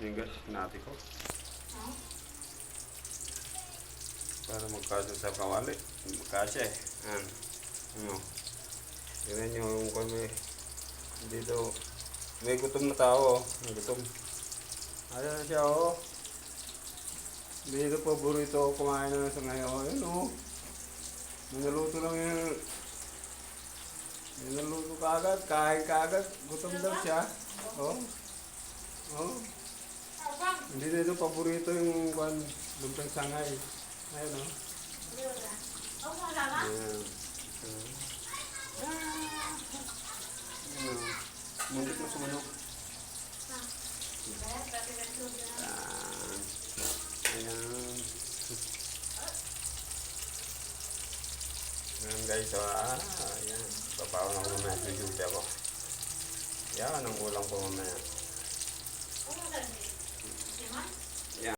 Yung guys, hinati ko. Para magkasya sa kawali. Magkasya eh. Ayan. Ano? Ganyan yung kami. Dito. May gutom na tao. May gutom. Ayan na siya oh. Dito paborito ako kumain na sa ngayon. Ayan oh. Niluto lang yung... Niluto kagad. Kain kagad. Gutom daw siya. Oh. Oh. Hindi dito paborito yung lumpang sangay. Ayun oh. Ayan. Muntik na sumunok. Ayan. Ayan guys, so ayan. Papawan ako mamaya sa duty ako. Yan ang ulam ko mamaya.